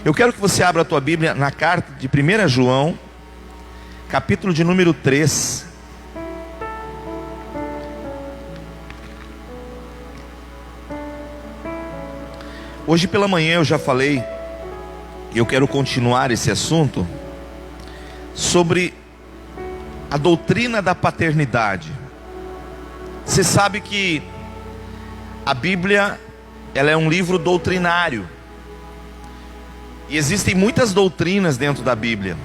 Eu quero que você abra a tua Bíblia na carta de 1 João, capítulo de número 3. Hoje pela manhã eu já falei, e eu quero continuar esse assunto, sobre a doutrina da paternidade. Você sabe que a Bíblia, ela é um livro doutrinário. E existem muitas doutrinas dentro da Bíblia.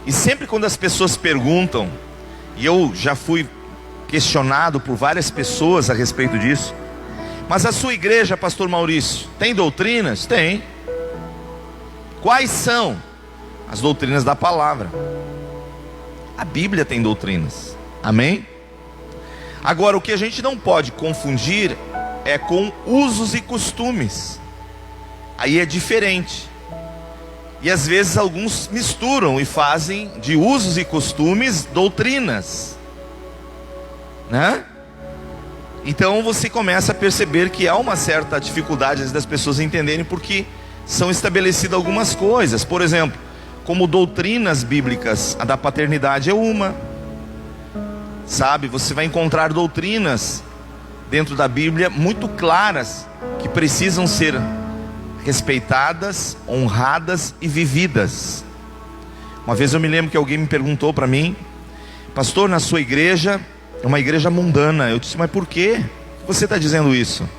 E sempre quando as pessoas perguntam, e eu já fui questionado por várias pessoas a respeito disso: mas a sua igreja, pastor Maurício, tem doutrinas? Tem. Quais são? As doutrinas da palavra. A Bíblia tem doutrinas. Amém? Agora, o que a gente não pode confundir é com usos e costumes. Aí é diferente. E às vezes alguns misturam e fazem de usos e costumes doutrinas, né? Então você começa a perceber que há uma certa dificuldade das pessoas entenderem, porque são estabelecidas algumas coisas. Por exemplo, como doutrinas bíblicas, a da paternidade é uma. Sabe, você vai encontrar doutrinas dentro da Bíblia muito claras, que precisam ser respeitadas, honradas e vividas. Uma vez eu me lembro que alguém me perguntou para mim: pastor, na sua igreja é uma igreja mundana. Eu disse: mas por quê você está dizendo isso?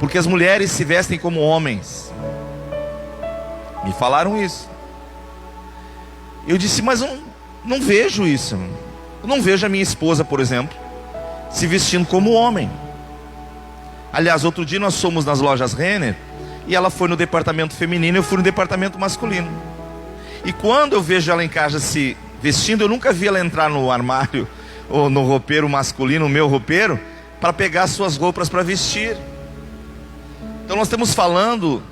Porque as mulheres se vestem como homens. Me falaram isso. Eu disse: mas eu não vejo isso. Eu não vejo a minha esposa, por exemplo, se vestindo como homem. Aliás, outro dia nós fomos nas lojas Renner, e ela foi no departamento feminino e eu fui no departamento masculino. E quando eu vejo ela em casa se vestindo, eu nunca vi ela entrar no armário ou no roupeiro masculino, o meu roupeiro, para pegar suas roupas para vestir. Então nós estamos falando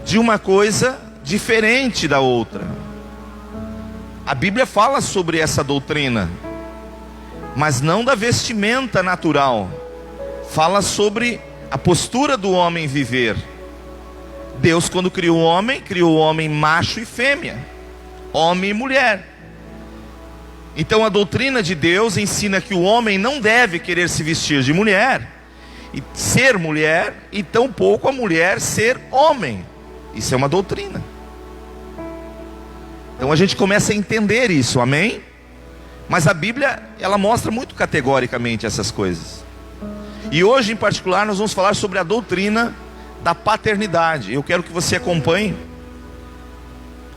de uma coisa diferente da outra. A Bíblia fala sobre essa doutrina, mas não da vestimenta natural. Fala sobre a postura do homem viver. Deus, quando criou o homem macho e fêmea, homem e mulher. Então a doutrina de Deus ensina que o homem não deve querer se vestir de mulher e ser mulher, e tampouco a mulher ser homem. Isso é uma doutrina. Então a gente começa a entender isso, amém? Mas a Bíblia, ela mostra muito categoricamente essas coisas. E hoje em particular nós vamos falar sobre a doutrina da paternidade. Eu quero que você acompanhe.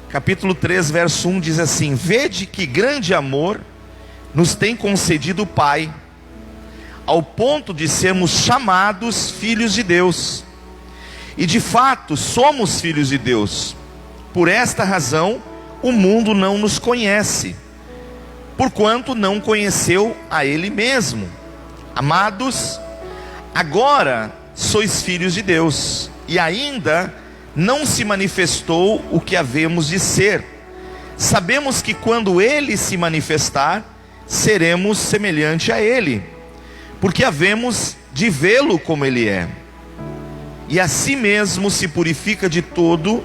Capítulo 3, verso 1 diz assim: vede que grande amor nos tem concedido o Pai, ao ponto de sermos chamados filhos de Deus. E de fato somos filhos de Deus. Por esta razão o mundo não nos conhece, porquanto não conheceu a Ele mesmo. Amados, agora sois filhos de Deus, e ainda não se manifestou o que havemos de ser. Sabemos que quando Ele se manifestar, seremos semelhante a Ele, porque havemos de vê-lo como Ele é. E a si mesmo se purifica de todo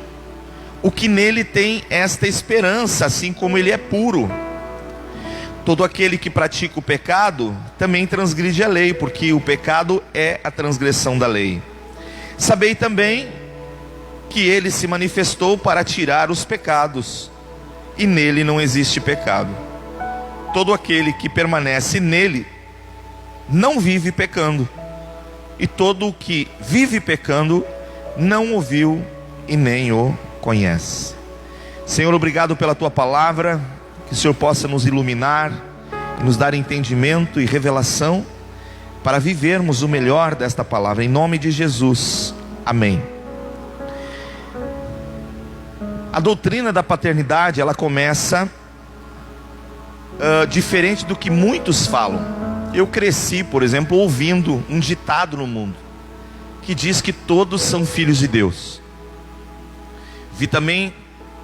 o que nele tem esta esperança, assim como Ele é puro. Todo aquele que pratica o pecado também transgride a lei, porque o pecado é a transgressão da lei. Sabei também que Ele se manifestou para tirar os pecados, e nele não existe pecado. Todo aquele que permanece nele não vive pecando, e todo o que vive pecando não o viu e nem o conhece. Senhor, obrigado pela Tua palavra. Que o Senhor possa nos iluminar, nos dar entendimento e revelação, para vivermos o melhor desta palavra, em nome de Jesus, amém. A doutrina da paternidade, ela começa diferente do que muitos falam. Eu cresci, por exemplo, ouvindo um ditado no mundo, que diz que todos são filhos de Deus. Vi também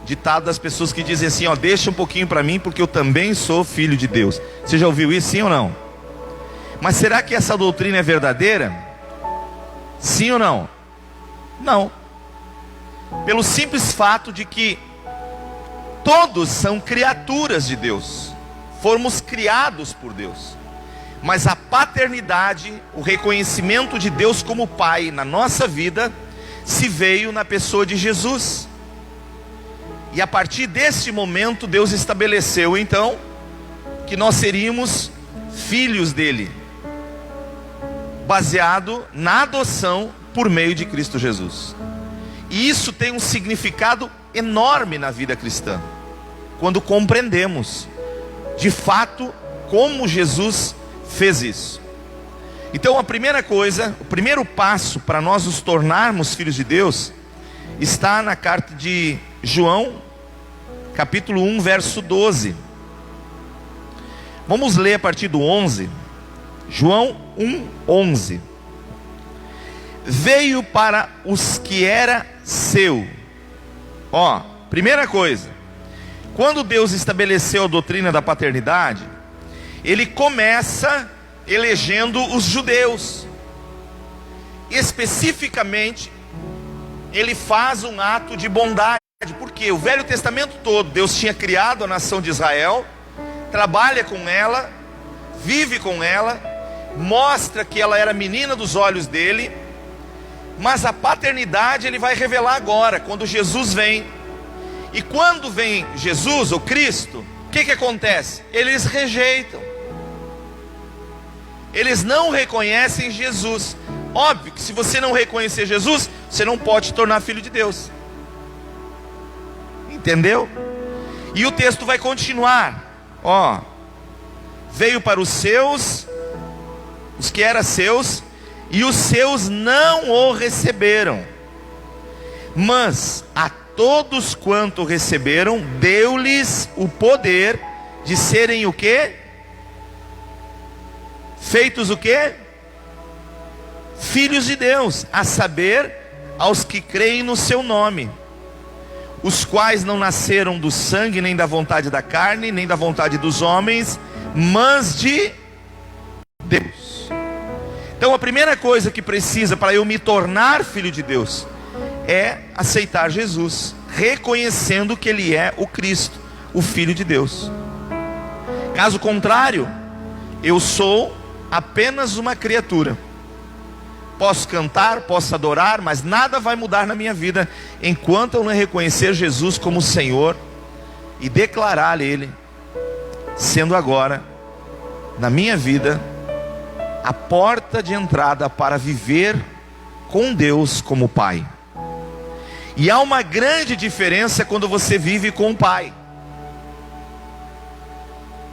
ditado das pessoas que dizem assim: ó, deixa um pouquinho para mim, porque eu também sou filho de Deus. Você já ouviu isso, sim ou não? Mas será que essa doutrina é verdadeira? Sim ou não? Não. pelo simples fato de que todos são criaturas de Deus, fomos criados por Deus, mas a paternidade, o reconhecimento de Deus como Pai na nossa vida, se veio na pessoa de Jesus. E a partir desse momento Deus estabeleceu então que nós seríamos filhos dele, baseado na adoção por meio de Cristo Jesus. E isso tem um significado enorme na vida cristã, quando compreendemos de fato como Jesus fez isso. Então a primeira coisa, o primeiro passo para nós nos tornarmos filhos de Deus, está na carta de João, capítulo 1, verso 12. Vamos ler a partir do 11. João 1, 11. Veio para os que era seu. Primeira coisa, quando Deus estabeleceu a doutrina da paternidade, Ele começa elegendo os judeus. Especificamente, Ele faz um ato de bondade, porque o Velho Testamento todo, Deus tinha criado a nação de Israel, trabalha com ela, vive com ela, mostra que ela era menina dos olhos dele, mas a paternidade Ele vai revelar agora, quando Jesus vem. E quando vem Jesus, o Cristo, o que acontece? Eles rejeitam, eles não reconhecem Jesus. Óbvio que se você não reconhecer Jesus, você não pode se tornar filho de Deus. Entendeu? E o texto vai continuar. Veio para os seus, os que eram seus, e os seus não o receberam. Mas a todos quanto receberam, deu-lhes o poder de serem o quê? Feitos o quê? Filhos de Deus, a saber, aos que creem no seu nome, os quais não nasceram do sangue, nem da vontade da carne, nem da vontade dos homens, mas de Deus. Então a primeira coisa que precisa para eu me tornar filho de Deus é aceitar Jesus, reconhecendo que Ele é o Cristo, o Filho de Deus. Caso contrário, eu sou apenas uma criatura. Posso cantar, posso adorar, mas nada vai mudar na minha vida enquanto eu não reconhecer Jesus como Senhor e declarar Ele sendo agora na minha vida a porta de entrada para viver com Deus como Pai. E há uma grande diferença quando você vive com o Pai.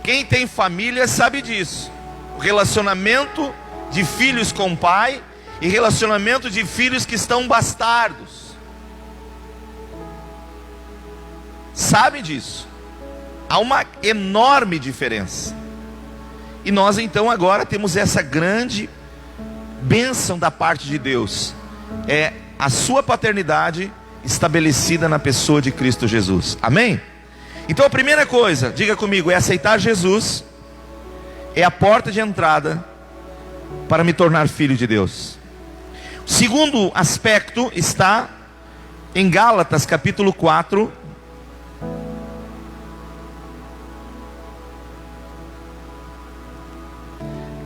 Quem tem família sabe disso. O relacionamento de filhos com o pai e relacionamento de filhos que estão bastardos. Sabe disso. Há uma enorme diferença. E nós então agora temos essa grande bênção da parte de Deus. É a sua paternidade estabelecida na pessoa de Cristo Jesus. Amém? Então a primeira coisa, diga comigo, é aceitar Jesus. É a porta de entrada para me tornar filho de Deus. O segundo aspecto está em Gálatas capítulo 4,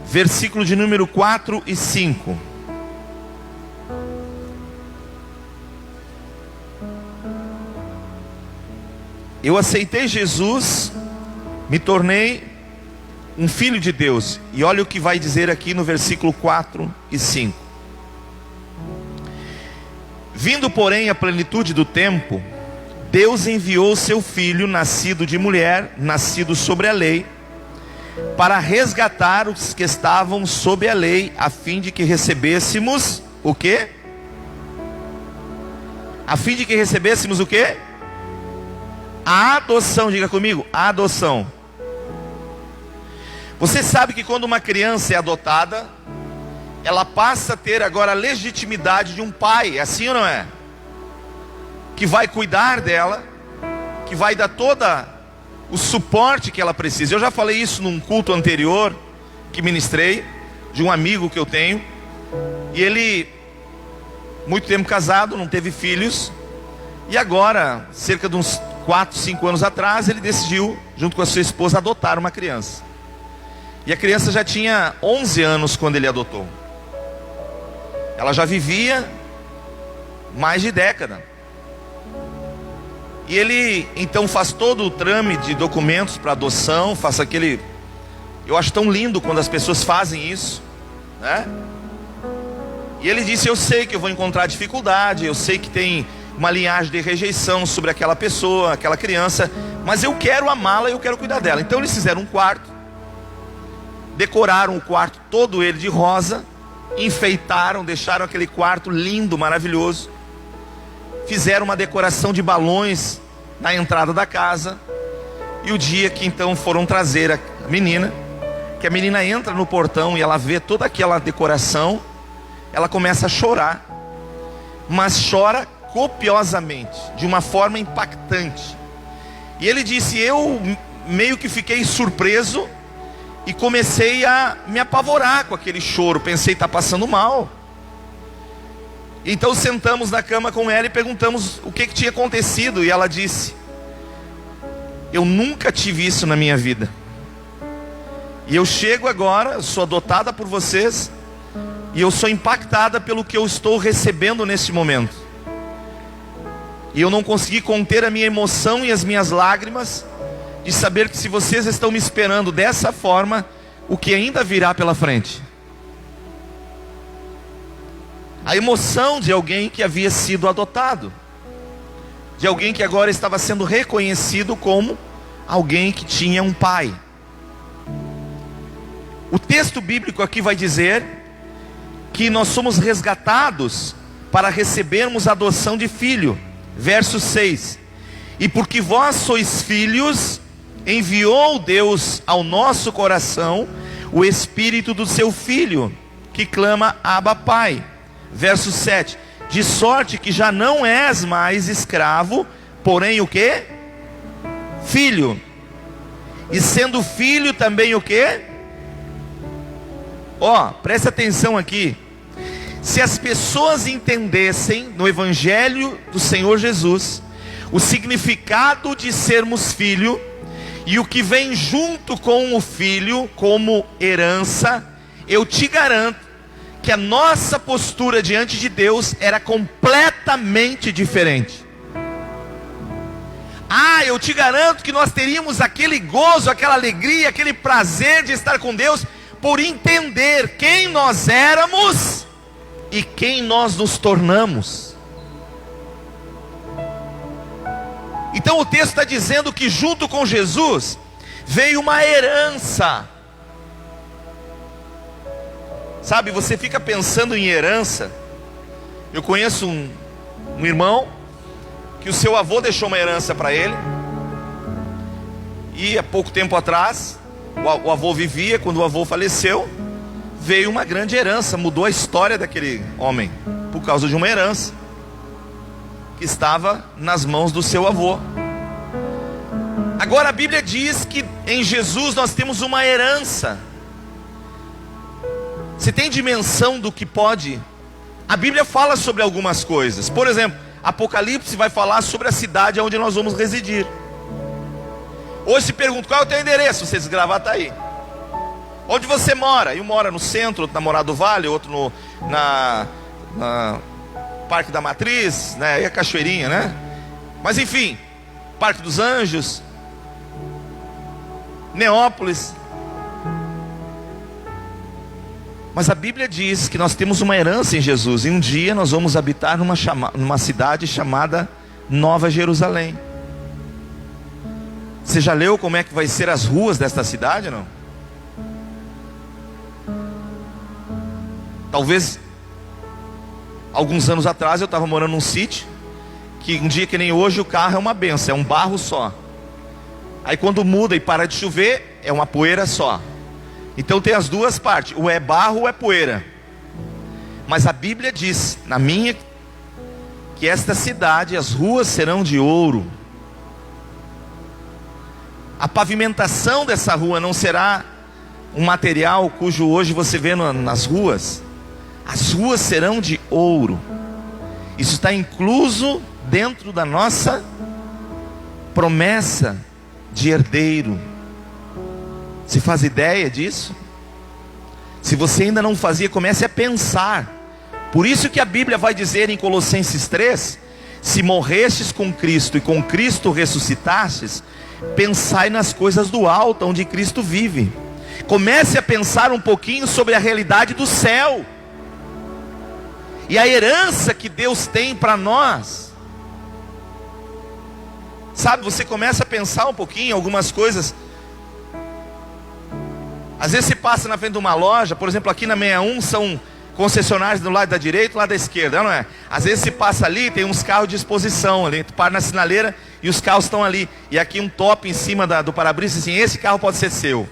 versículo de número 4 e 5. Eu aceitei Jesus, me tornei um filho de Deus. E olha o que vai dizer aqui no versículo 4 e 5. Vindo porém a plenitude do tempo, Deus enviou seu filho, nascido de mulher, nascido sobre a lei, para resgatar os que estavam sob a lei, a fim de que recebêssemos o quê? A fim de que recebêssemos o quê? A adoção, diga comigo, a adoção. Você sabe que quando uma criança é adotada, ela passa a ter agora a legitimidade de um pai, é assim ou não é? Que vai cuidar dela, que vai dar toda o suporte que ela precisa. Eu já falei isso num culto anterior que ministrei, de um amigo que eu tenho. E ele, muito tempo casado, não teve filhos, E agora, cerca de uns 4, 5 anos atrás, ele decidiu, junto com a sua esposa, adotar uma criança. E a criança já tinha 11 anos quando ele adotou. Ela já vivia mais de década. E ele então faz todo o trâmite de documentos para adoção, faz aquele... Eu acho tão lindo quando as pessoas fazem isso, né? E ele disse: eu sei que eu vou encontrar dificuldade, eu sei que tem uma linhagem de rejeição sobre aquela pessoa, aquela criança, mas eu quero amá-la e eu quero cuidar dela. Então eles fizeram um quarto, decoraram o quarto todo ele de rosa, enfeitaram, deixaram aquele quarto lindo, maravilhoso. Fizeram uma decoração de balões na entrada da casa. E o dia que então foram trazer a menina, que a menina entra no portão e ela vê toda aquela decoração, ela começa a chorar, mas chora copiosamente, de uma forma impactante. E ele disse: eu meio que fiquei surpreso e comecei a me apavorar com aquele choro. Pensei, está passando mal. Então sentamos na cama com ela e perguntamos o que tinha acontecido. E ela disse: eu nunca tive isso na minha vida. E eu chego agora, eu sou adotada por vocês, e eu sou impactada pelo que eu estou recebendo nesse momento. E eu não consegui conter a minha emoção e as minhas lágrimas, de saber que se vocês estão me esperando dessa forma, o que ainda virá pela frente. A emoção de alguém que havia sido adotado, de alguém que agora estava sendo reconhecido como alguém que tinha um pai. O texto bíblico aqui vai dizer que nós somos resgatados para recebermos a adoção de filho. Verso 6: e porque vós sois filhos, enviou Deus ao nosso coração o Espírito do seu Filho, que clama: Abba, Pai. Verso 7: de sorte que já não és mais escravo, porém o quê? Filho. E sendo filho também o quê? Preste atenção aqui. Se as pessoas entendessem no Evangelho do Senhor Jesus o significado de sermos filho e o que vem junto com o filho como herança, eu te garanto que a nossa postura diante de Deus era completamente diferente. Eu te garanto que nós teríamos aquele gozo, aquela alegria, aquele prazer de estar com Deus, por entender quem nós éramos e quem nós nos tornamos. Então o texto está dizendo que junto com Jesus veio uma herança. Sabe, você fica pensando em herança. Eu conheço um irmão que o seu avô deixou uma herança para ele. E há pouco tempo atrás, o avô vivia, quando o avô faleceu, veio uma grande herança, mudou a história daquele homem, por causa de uma herança que estava nas mãos do seu avô. Agora a Bíblia diz que em Jesus nós temos uma herança. Você tem dimensão do que pode? A Bíblia fala sobre algumas coisas. Por exemplo, Apocalipse vai falar sobre a cidade onde nós vamos residir. Hoje se pergunta: qual é o teu endereço? Você desgravar, está aí. Onde você mora? Um mora no centro, outro na Morada do Vale, outro na Parque da Matriz, né? E a Cachoeirinha, né? Mas enfim, Parque dos Anjos, Neópolis. Mas a Bíblia diz que nós temos uma herança em Jesus. E um dia nós vamos habitar numa cidade chamada Nova Jerusalém. Você já leu como é que vai ser as ruas desta cidade, não? Talvez alguns anos atrás eu estava morando num sítio que um dia que nem hoje o carro é uma benção, é um barro só. Aí quando muda e para de chover, é uma poeira só. Então tem as duas partes, ou é barro ou é poeira. Mas a Bíblia diz, na minha, que esta cidade, as ruas serão de ouro. A pavimentação dessa rua não será um material cujo hoje você vê nas ruas. As ruas serão de ouro. Isso está incluso dentro da nossa promessa de herdeiro. Você faz ideia disso? Se você ainda não fazia, comece a pensar. Por isso que a Bíblia vai dizer em Colossenses 3, se morrestes com Cristo e com Cristo ressuscitastes, pensai nas coisas do alto, onde Cristo vive. Comece a pensar um pouquinho sobre a realidade do céu e a herança que Deus tem para nós. Sabe, você começa a pensar um pouquinho em algumas coisas. Às vezes você passa na frente de uma loja, por exemplo, aqui na 61 são concessionários do lado da direita e do lado da esquerda, não é? Às vezes você passa ali, tem uns carros de exposição ali, tu para na sinaleira e os carros estão ali, e aqui um top em cima do para-brisa, assim, esse carro pode ser seu.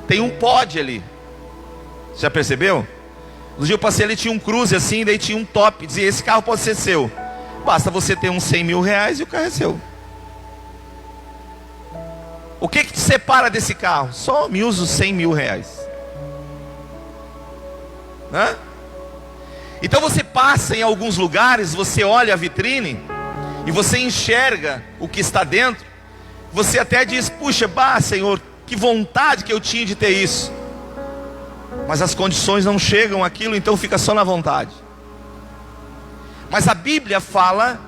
Tem um pod ali, já percebeu? No dia eu passei ali, tinha um Cruze assim, daí tinha um top, dizia, esse carro pode ser seu. Basta você ter uns 100 mil reais e o carro é seu. O que te separa desse carro? Só me usa os 100 mil reais. Hã? Então você passa em alguns lugares, você olha a vitrine e você enxerga o que está dentro. Você até diz, puxa, Senhor, que vontade que eu tinha de ter isso. Mas as condições não chegam àquilo, então fica só na vontade. Mas a Bíblia fala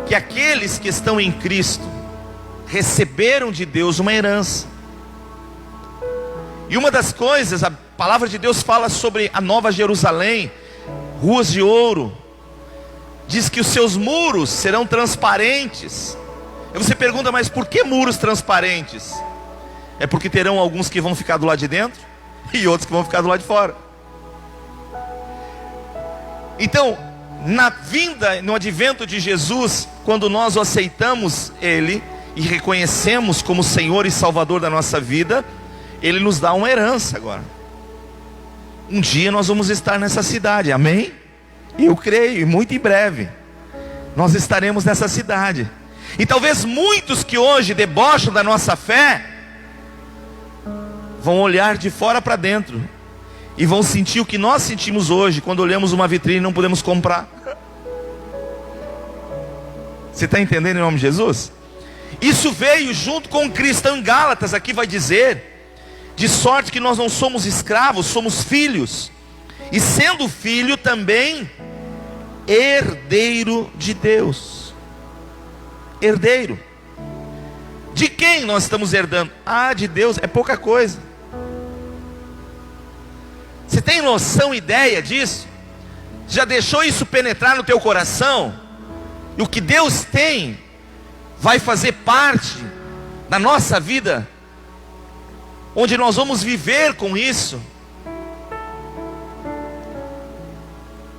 que aqueles que estão em Cristo receberam de Deus uma herança. E uma das coisas, a palavra de Deus fala sobre a Nova Jerusalém, ruas de ouro. Diz que os seus muros serão transparentes. E você pergunta, mas por que muros transparentes? É porque terão alguns que vão ficar do lado de dentro e outros que vão ficar do lado de fora. Então, na vinda, no advento de Jesus, quando nós o aceitamos Ele e reconhecemos como Senhor e Salvador da nossa vida, Ele nos dá uma herança agora. Um dia nós vamos estar nessa cidade, amém? Eu creio, e muito em breve nós estaremos nessa cidade. E talvez muitos que hoje debocham da nossa fé vão olhar de fora para dentro e vão sentir o que nós sentimos hoje quando olhamos uma vitrine e não podemos comprar. Você está entendendo em nome de Jesus? Isso veio junto com o cristão em Gálatas, aqui vai dizer, de sorte que nós não somos escravos, somos filhos, e sendo filho também herdeiro de Deus. Herdeiro. De quem nós estamos herdando? De Deus, é pouca coisa. Você tem noção, ideia disso? Já deixou isso penetrar no teu coração? E o que Deus tem vai fazer parte da nossa vida, onde nós vamos viver com isso.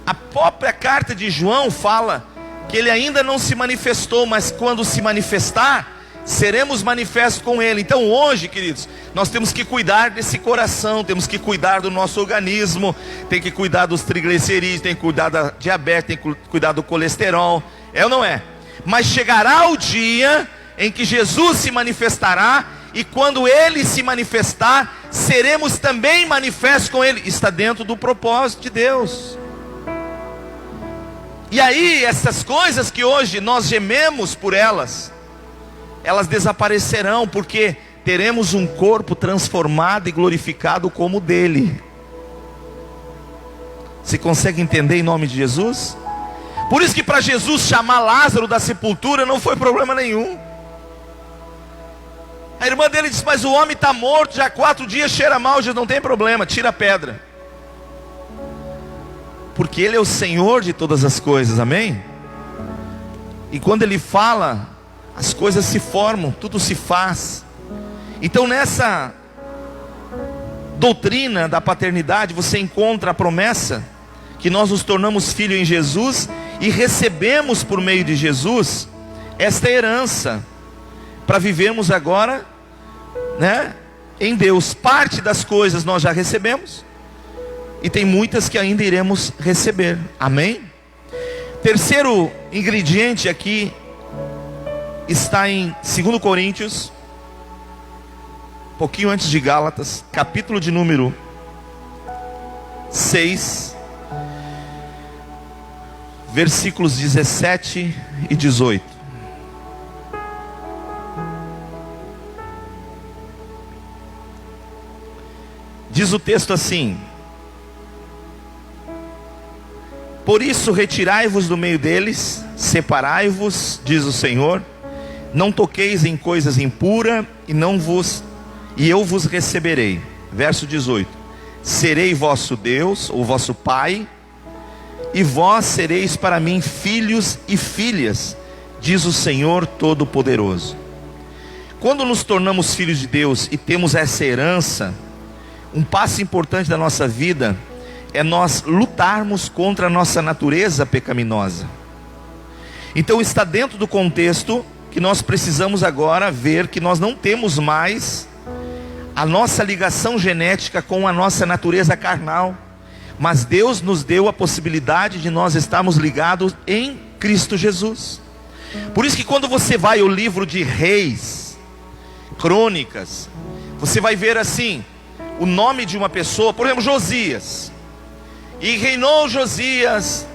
A própria carta de João fala que ele ainda não se manifestou, mas quando se manifestar, seremos manifestos com ele. Então hoje, queridos, nós temos que cuidar desse coração, temos que cuidar do nosso organismo, tem que cuidar dos triglicerídeos, tem que cuidar da diabetes, tem que cuidar do colesterol, é ou não é? Mas chegará o dia em que Jesus se manifestará, e quando Ele se manifestar, seremos também manifestos com Ele. Está dentro do propósito de Deus. E aí, essas coisas que hoje nós gememos por elas desaparecerão, porque teremos um corpo transformado e glorificado como o dele. Você consegue entender em nome de Jesus? Por isso que para Jesus chamar Lázaro da sepultura não foi problema nenhum. A irmã dele disse, mas o homem está morto, já há 4 dias, cheira mal. Jesus, não tem problema, tira a pedra. Porque Ele é o Senhor de todas as coisas, amém? E quando Ele fala, as coisas se formam, tudo se faz. Então nessa doutrina da paternidade, você encontra a promessa que nós nos tornamos filhos em Jesus e recebemos por meio de Jesus esta herança, para vivermos agora, né, em Deus. Parte das coisas nós já recebemos, e tem muitas que ainda iremos receber, amém? Terceiro ingrediente aqui, está em 2 Coríntios, um pouquinho antes de Gálatas, capítulo de número 6, versículos 17 e 18. Diz o texto assim: por isso retirai-vos do meio deles, separai-vos, diz o Senhor, não toqueis em coisas impuras, e eu vos receberei. Verso 18: serei vosso Deus, ou vosso Pai, e vós sereis para mim filhos e filhas, diz o Senhor Todo-Poderoso. Quando nos tornamos filhos de Deus e temos essa herança, um passo importante da nossa vida é nós lutarmos contra a nossa natureza pecaminosa. Então está dentro do contexto que nós precisamos agora ver que nós não temos mais a nossa ligação genética com a nossa natureza carnal, mas Deus nos deu a possibilidade de nós estarmos ligados em Cristo Jesus. Por isso que quando você vai ao livro de Reis, Crônicas, você vai ver assim, o nome de uma pessoa, por exemplo, Josias. E reinou Josias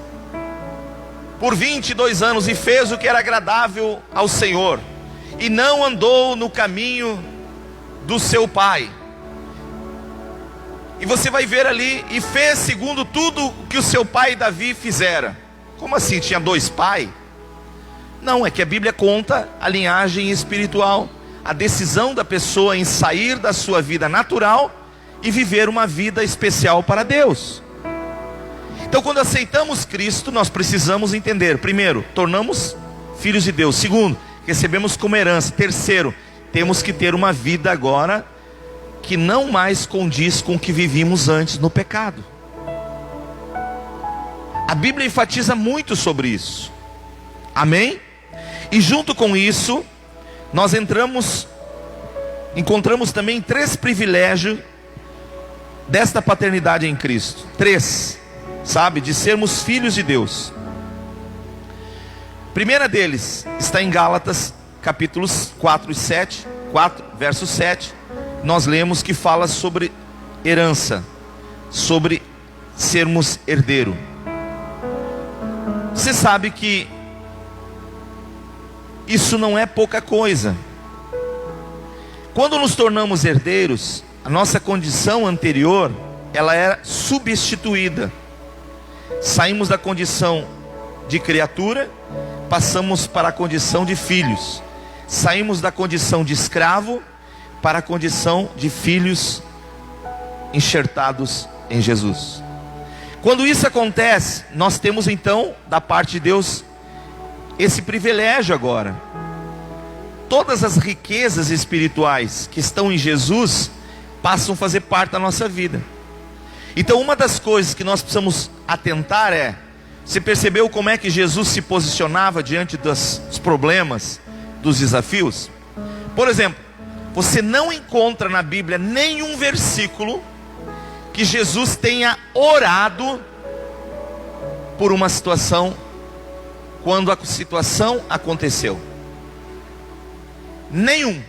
por 22 anos e fez o que era agradável ao Senhor, e não andou no caminho do seu pai. E você vai ver ali, e fez segundo tudo o que o seu pai Davi fizera. Como assim? Tinha dois pais? Não, é que a Bíblia conta a linhagem espiritual, a decisão da pessoa em sair da sua vida natural e viver uma vida especial para Deus. Então quando aceitamos Cristo, nós precisamos entender: primeiro, tornamos filhos de Deus. Segundo, recebemos como herança. Terceiro, temos que ter uma vida agora que não mais condiz com o que vivíamos antes no pecado. A Bíblia enfatiza muito sobre isso. Amém? E junto com isso, nós encontramos também 3 privilégios desta paternidade em Cristo. 3, sabe, de sermos filhos de Deus. Primeira deles está em Gálatas, capítulos 4 e 7, 4, verso 7. Nós lemos que fala sobre herança, sobre sermos herdeiro. Você sabe que isso não é pouca coisa. Quando nos tornamos herdeiros, a nossa condição anterior, ela é substituída. Saímos da condição de criatura, passamos para a condição de filhos. Saímos da condição de escravo para a condição de filhos enxertados em Jesus. Quando isso acontece, nós temos então, da parte de Deus, esse privilégio agora. Todas as riquezas espirituais que estão em Jesus passam a fazer parte da nossa vida. Então uma das coisas que nós precisamos atentar é: você percebeu como é que Jesus se posicionava diante dos problemas, dos desafios? Por exemplo, você não encontra na Bíblia nenhum versículo que Jesus tenha orado por uma situação quando a situação aconteceu. Nenhum.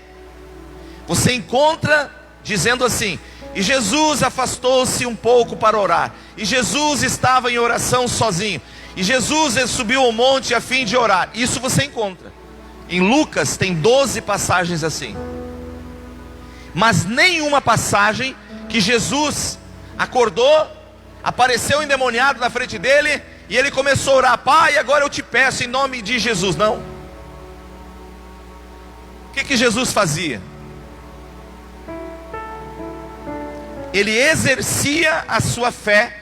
Você encontra dizendo assim: e Jesus afastou-se um pouco para orar, e Jesus estava em oração sozinho, e Jesus subiu ao monte a fim de orar. Isso você encontra. Em Lucas tem 12 passagens assim. Mas nenhuma passagem que Jesus acordou, apareceu endemoniado na frente dele, e ele começou a orar: Pai, agora eu te peço em nome de Jesus. Não. O que Jesus fazia? Ele exercia a sua fé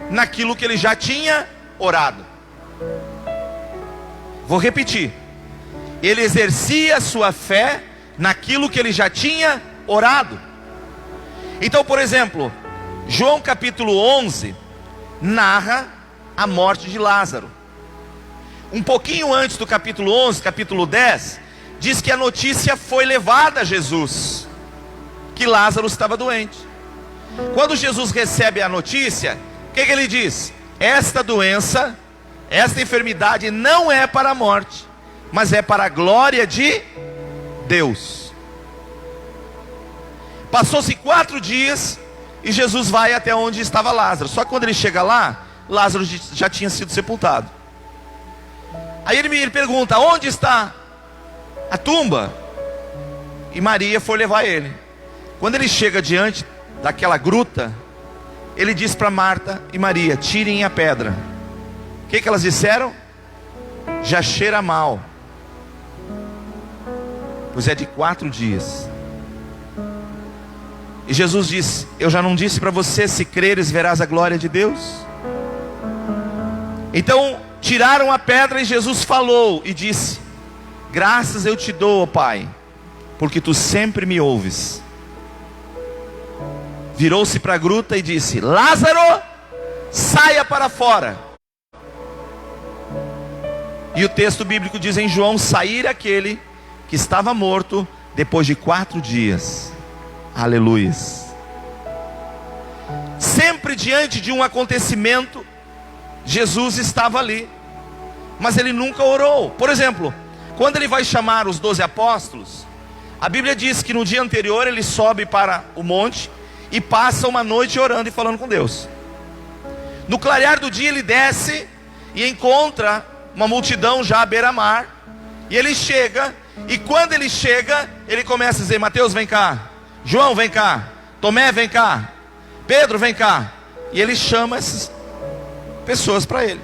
naquilo que ele já tinha orado. Vou repetir. Ele exercia a sua fé naquilo que ele já tinha orado. Então, por exemplo, João capítulo 11 narra a morte de Lázaro. Um pouquinho antes do capítulo 11, capítulo 10, diz que a notícia foi levada a Jesus, que Lázaro estava doente. Quando Jesus recebe a notícia, o que ele diz? Esta doença, esta enfermidade não é para a morte, mas é para a glória de Deus. Passou-se 4 dias e Jesus vai até onde estava Lázaro. Só que quando ele chega lá, Lázaro já tinha sido sepultado. Aí ele pergunta: onde está a tumba? E Maria foi levar ele. Quando ele chega diante daquela gruta, ele diz para Marta e Maria: tirem a pedra. O que elas disseram? Já cheira mal, pois é de 4 dias. E Jesus disse: eu já não disse para você, se creres verás a glória de Deus? Então tiraram a pedra e Jesus falou e disse: graças eu te dou, ó Pai, porque tu sempre me ouves. Virou-se para a gruta e disse: Lázaro, saia para fora. E o texto bíblico diz em João: sair aquele que estava morto depois de 4 dias. Aleluias. Sempre diante de um acontecimento, Jesus estava ali, mas ele nunca orou. Por exemplo, quando ele vai chamar os 12 apóstolos, a Bíblia diz que no dia anterior ele sobe para o monte e passa uma noite orando e falando com Deus. No clarear do dia ele desce e encontra uma multidão já à beira-mar, e ele chega, e quando ele chega, ele começa a dizer: Mateus, vem cá, João, vem cá, Tomé, vem cá, Pedro, vem cá. E ele chama essas pessoas para ele.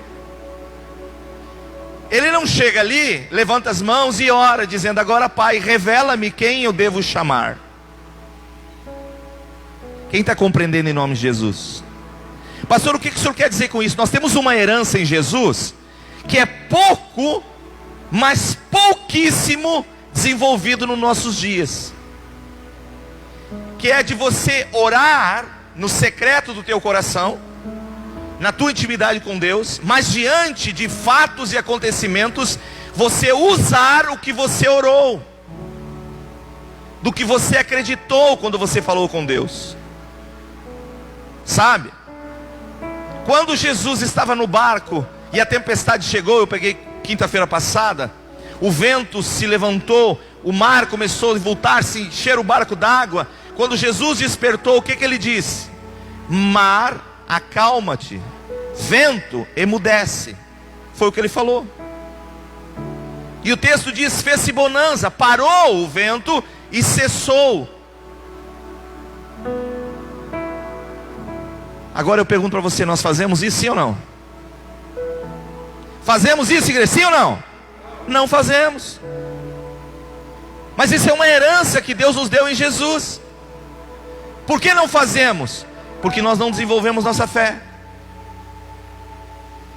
Ele não chega ali, levanta as mãos e ora, dizendo: agora, Pai, revela-me quem eu devo chamar. Quem está compreendendo em nome de Jesus? Pastor, o que o senhor quer dizer com isso? Nós temos uma herança em Jesus que é pouco, mas pouquíssimo desenvolvido nos nossos dias, que é de você orar no secreto do teu coração, na tua intimidade com Deus, mas diante de fatos e acontecimentos, você usar o que você orou, do que você acreditou quando você falou com Deus. Sabe? Quando Jesus estava no barco e a tempestade chegou, eu peguei quinta-feira passada, o vento se levantou, o mar começou a voltar-se, encher o barco d'água. Quando Jesus despertou, o que ele disse? Mar, acalma-te, vento, emudece. Foi o que ele falou. E o texto diz: fez-se bonança, parou o vento e cessou. Agora eu pergunto para você: nós fazemos isso sim ou não? Fazemos isso, igreja, sim ou não? Não fazemos. Mas isso é uma herança que Deus nos deu em Jesus. Por que não fazemos? Porque nós não desenvolvemos nossa fé.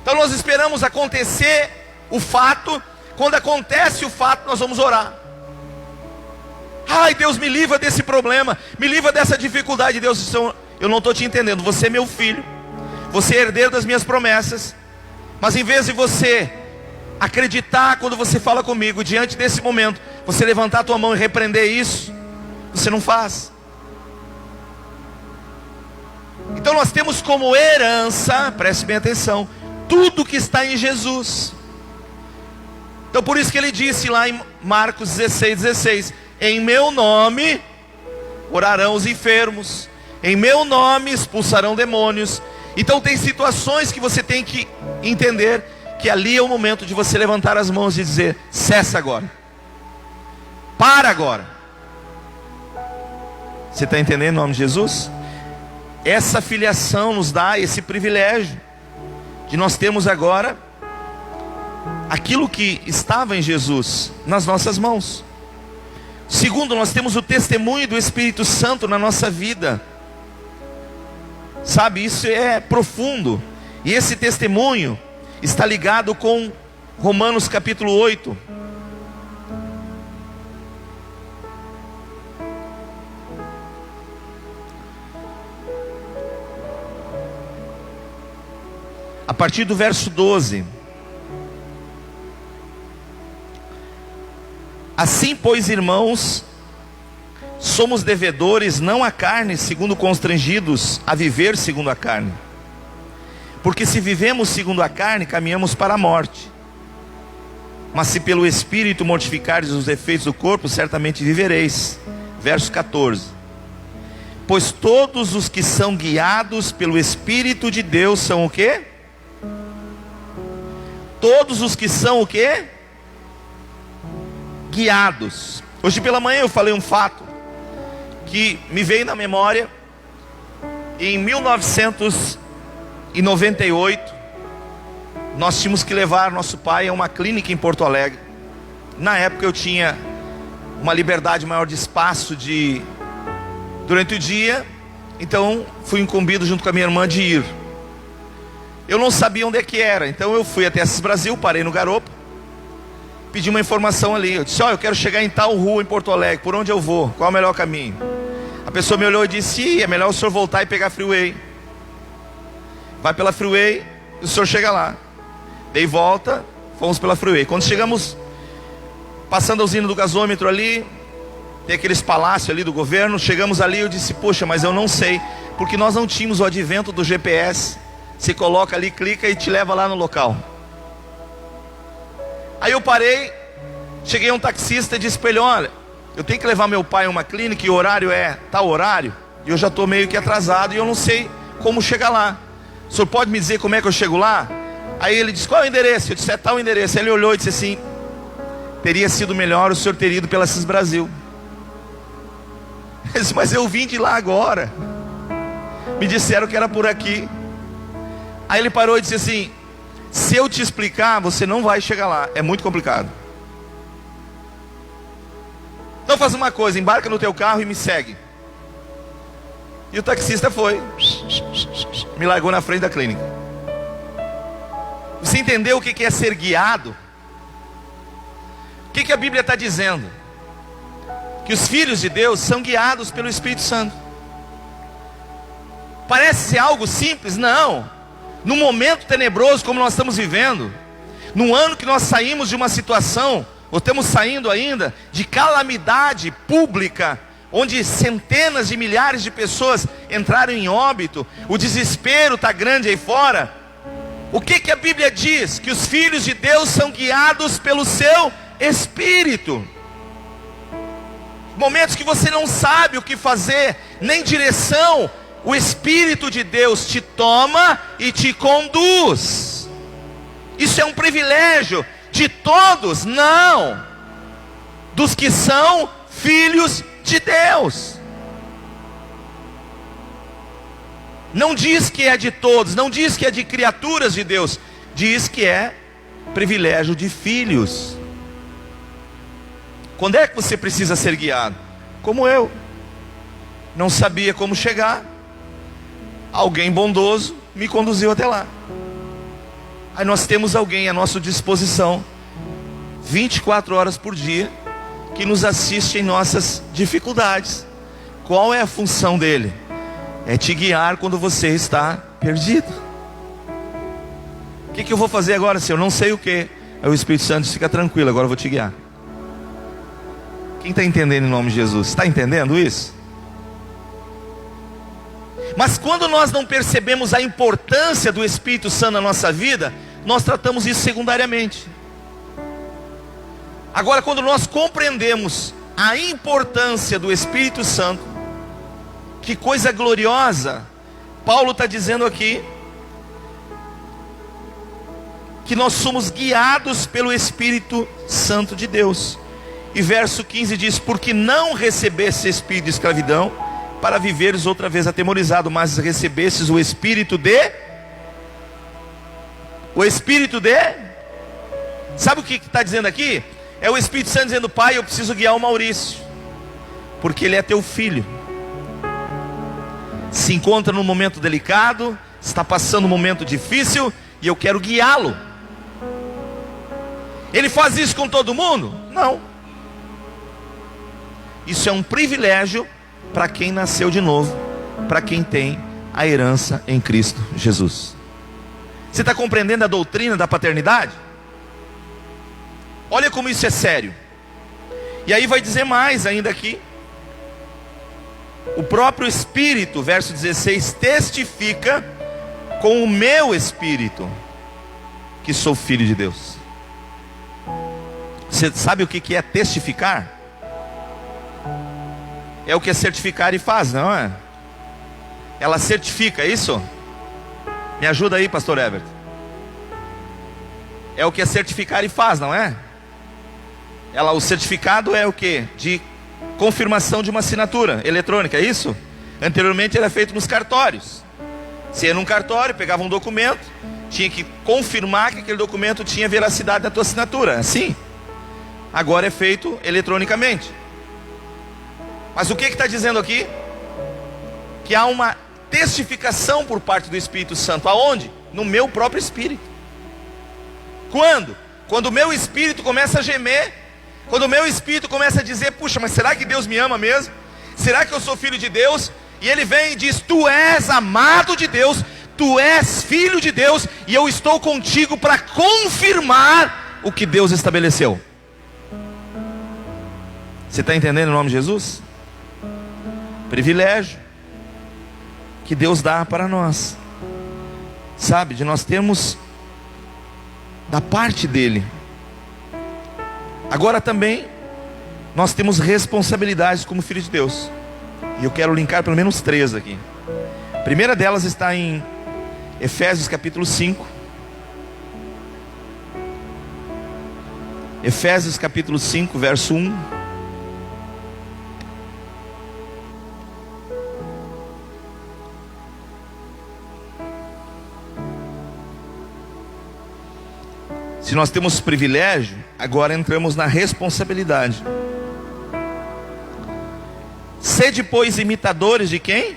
Então nós esperamos acontecer o fato. Quando acontece o fato, nós vamos orar. Ai, Deus, me livra desse problema, me livra dessa dificuldade. Deus, eu não estou te entendendo. Você é meu filho, você é herdeiro das minhas promessas, mas em vez de você acreditar quando você fala comigo, diante desse momento, você levantar a tua mão e repreender isso, você não faz. Então nós temos como herança, preste bem atenção, tudo que está em Jesus. Então por isso que ele disse lá em Marcos 16:16: em meu nome orarão os enfermos, em meu nome expulsarão demônios. Então tem situações que você tem que entender que ali é o momento de você levantar as mãos e dizer: cessa agora, para agora. Você está entendendo em nome de Jesus? Essa filiação nos dá esse privilégio de nós termos agora aquilo que estava em Jesus nas nossas mãos. Segundo, nós temos o testemunho do Espírito Santo na nossa vida. Sabe, isso é profundo. E esse testemunho está ligado com Romanos capítulo 8. A partir do verso 12. Assim, pois, irmãos, somos devedores não à carne, segundo constrangidos a viver segundo a carne. Porque se vivemos segundo a carne, caminhamos para a morte. Mas se pelo Espírito mortificardes os efeitos do corpo, certamente vivereis. Verso 14. Pois todos os que são guiados pelo Espírito de Deus são o quê? todos os que são o quê? Guiados. Hoje pela manhã eu falei um fato que me veio na memória. Em 1998, nós tínhamos que levar nosso pai a uma clínica em Porto Alegre. Na época eu tinha uma liberdade maior de espaço durante o dia, então fui incumbido junto com a minha irmã de ir. Eu não sabia onde é que era, então eu fui até Assis Brasil, parei no garopo, pedi uma informação ali. Eu disse: eu quero chegar em tal rua em Porto Alegre, por onde eu vou? Qual é o melhor caminho? A pessoa me olhou e disse: é melhor o senhor voltar e pegar a freeway. Vai pela freeway e o senhor chega lá. Dei volta, fomos pela freeway. Quando chegamos, passando a usina do gasômetro ali, tem aqueles palácios ali do governo. Chegamos ali, eu disse: poxa, mas eu não sei, porque nós não tínhamos o advento do GPS. Você coloca ali, clica e te leva lá no local. Aí eu parei, cheguei a um taxista e disse para ele: olha, eu tenho que levar meu pai a uma clínica e o horário é tal horário, e eu já estou meio que atrasado e eu não sei como chegar lá. O senhor pode me dizer como é que eu chego lá? Aí ele disse: qual é o endereço? Eu disse: é tal endereço. Aí ele olhou e disse assim: teria sido melhor o senhor ter ido pela Assis Brasil. Eu disse: mas eu vim de lá agora, me disseram que era por aqui. Aí ele parou e disse assim: se eu te explicar, você não vai chegar lá, é muito complicado. Então faz uma coisa, embarca no teu carro e me segue. E o taxista foi, me largou na frente da clínica. Você entendeu o que é ser guiado? O que a Bíblia está dizendo? Que os filhos de Deus são guiados pelo Espírito Santo. Parece ser algo simples? Não. Num momento tenebroso como nós estamos vivendo, num ano que nós saímos de uma situação, ou estamos saindo ainda, de calamidade pública, onde centenas de milhares de pessoas entraram em óbito, o desespero está grande aí fora. O que a Bíblia diz? Que os filhos de Deus são guiados pelo seu Espírito. Momentos que você não sabe o que fazer, nem direção, o Espírito de Deus te toma e te conduz. Isso é um privilégio de todos? Não, dos que são filhos de Deus. Não diz que é de todos, não diz que é de criaturas de Deus, diz que é privilégio de filhos. Quando é que você precisa ser guiado? Como eu, não sabia como chegar, alguém bondoso me conduziu até lá. Aí nós temos alguém à nossa disposição 24 horas por dia, que nos assiste em nossas dificuldades. Qual é a função dele? É te guiar quando você está perdido. O que eu vou fazer agora se eu não sei o que? Aí o Espírito Santo diz: fica tranquilo, agora eu vou te guiar. Quem está entendendo em nome de Jesus? Está entendendo isso? Mas quando nós não percebemos a importância do Espírito Santo na nossa vida, nós tratamos isso secundariamente. Agora, quando nós compreendemos a importância do Espírito Santo, que coisa gloriosa! Paulo está dizendo aqui que nós somos guiados pelo Espírito Santo de Deus. E verso 15 diz: porque não recebesse espírito de escravidão para viveres outra vez atemorizado, mas recebesses o Espírito de... Sabe o que está dizendo aqui? É o Espírito Santo dizendo: pai, eu preciso guiar o Maurício, porque ele é teu filho. Se encontra num momento delicado, está passando um momento difícil, e eu quero guiá-lo. Ele faz isso com todo mundo? Não. Isso é um privilégio para quem nasceu de novo, para quem tem a herança em Cristo Jesus. Você está compreendendo a doutrina da paternidade? Olha como isso é sério. E aí vai dizer mais ainda aqui: o próprio Espírito, verso 16, testifica com o meu espírito que sou filho de Deus. Você sabe o que é testificar? É o que a certificar e faz, não é? Ela certifica, é isso? Me ajuda aí, pastor Everton. é o que é certificar e faz, não é? O certificado é o que? De confirmação de uma assinatura eletrônica, é isso? Anteriormente era feito nos cartórios. Você ia num cartório, pegava um documento, tinha que confirmar que aquele documento tinha veracidade na tua assinatura, assim. Agora é feito eletronicamente. Mas o que está dizendo aqui? Que há uma testificação por parte do Espírito Santo. Aonde? No meu próprio espírito. Quando? Quando o meu espírito começa a gemer, quando o meu espírito começa a dizer: puxa, mas será que Deus me ama mesmo? Será que eu sou filho de Deus? E ele vem e diz: tu és amado de Deus, tu és filho de Deus, e eu estou contigo para confirmar o que Deus estabeleceu. Você está entendendo em nome de Jesus? Privilégio que Deus dá para nós, sabe, de nós termos da parte dele. Agora também nós temos responsabilidades como filho de Deus, e eu quero linkar pelo menos 3 aqui. A primeira delas está em Efésios capítulo 5. Efésios capítulo 5, verso 1. Se nós temos privilégio, agora entramos na responsabilidade. Sede, pois, imitadores de quem?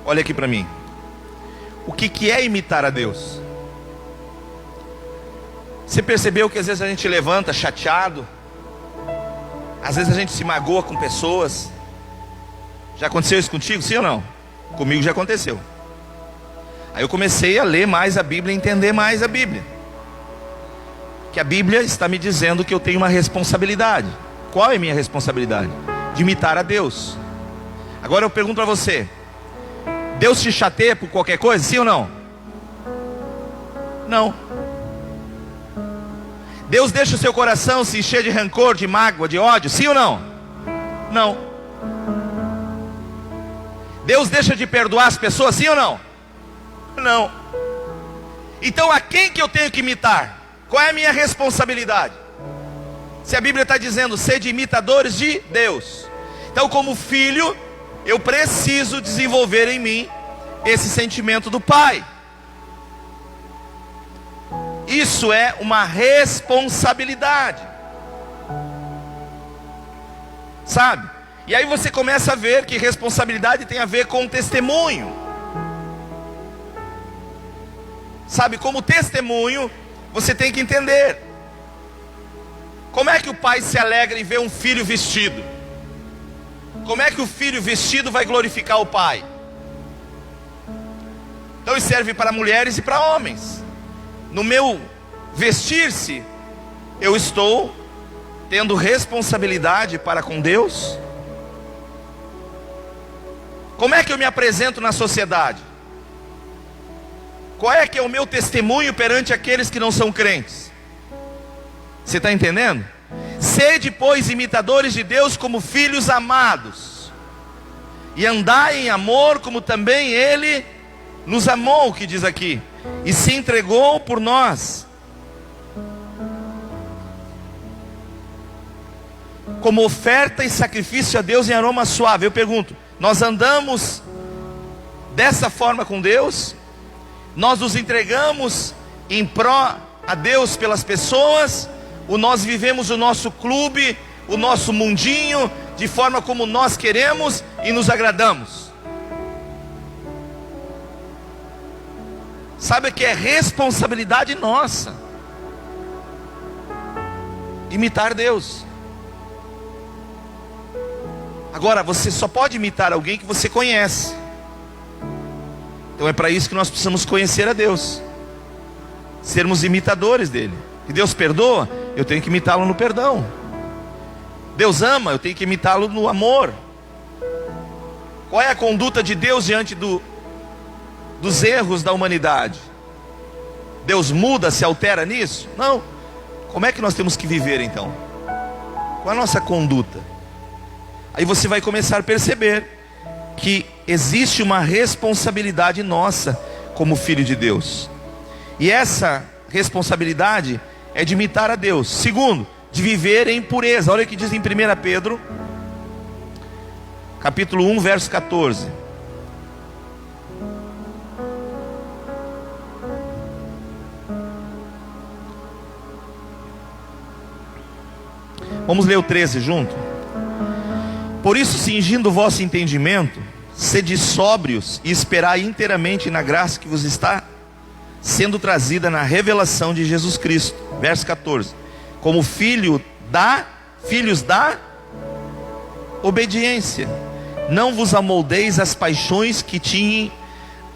Olha aqui para mim. O que é imitar a Deus? Você percebeu que às vezes a gente levanta chateado? Às vezes a gente se magoa com pessoas. Já aconteceu isso contigo, sim ou não? Comigo já aconteceu. Aí eu comecei a ler mais a Bíblia e entender mais a Bíblia. Que a Bíblia está me dizendo que eu tenho uma responsabilidade. Qual é a minha responsabilidade? De imitar a Deus. Agora eu pergunto para você: Deus te chateia por qualquer coisa, sim ou não? Não. Deus deixa o seu coração se encher de rancor, de mágoa, de ódio, sim ou não? Não. Deus deixa de perdoar as pessoas, sim ou não? Não. Então a quem que eu tenho que imitar? Qual é a minha responsabilidade? Se a Bíblia está dizendo: sede imitadores de Deus, então como filho, eu preciso desenvolver em mim esse sentimento do Pai. Isso é uma responsabilidade, sabe? E aí você começa a ver que responsabilidade tem a ver com testemunho. Sabe, como testemunho, você tem que entender. Como é que o pai se alegra em ver um filho vestido? Como é que o filho vestido vai glorificar o pai? Então isso serve para mulheres e para homens. No meu vestir-se, eu estou tendo responsabilidade para com Deus. Como é que eu me apresento na sociedade? Qual é que é o meu testemunho perante aqueles que não são crentes? Você está entendendo? Sede, pois, imitadores de Deus como filhos amados, e andai em amor como também Ele nos amou, que diz aqui, e se entregou por nós, como oferta e sacrifício a Deus em aroma suave. Eu pergunto: nós andamos dessa forma com Deus? Nós nos entregamos em pró a Deus pelas pessoas? Ou nós vivemos o nosso clube, o nosso mundinho, de forma como nós queremos e nos agradamos? Sabe que é responsabilidade nossa imitar Deus. Agora, você só pode imitar alguém que você conhece. Então é para isso que nós precisamos conhecer a Deus, sermos imitadores dele. E Deus perdoa, eu tenho que imitá-lo no perdão. Deus ama, eu tenho que imitá-lo no amor. Qual é a conduta de Deus diante dos erros da humanidade? Deus muda, se altera nisso? Não. Como é que nós temos que viver então? Qual é a nossa conduta? Aí você vai começar a perceber que existe uma responsabilidade nossa como filho de Deus. E essa responsabilidade é de imitar a Deus. Segundo, de viver em pureza. Olha o que diz em 1 Pedro, capítulo 1, verso 14. Vamos ler o 13 junto. Por isso, cingindo o vosso entendimento, sede sóbrios e esperai inteiramente na graça que vos está sendo trazida na revelação de Jesus Cristo. Verso 14. Como filhos da obediência, não vos amoldeis às paixões que tinham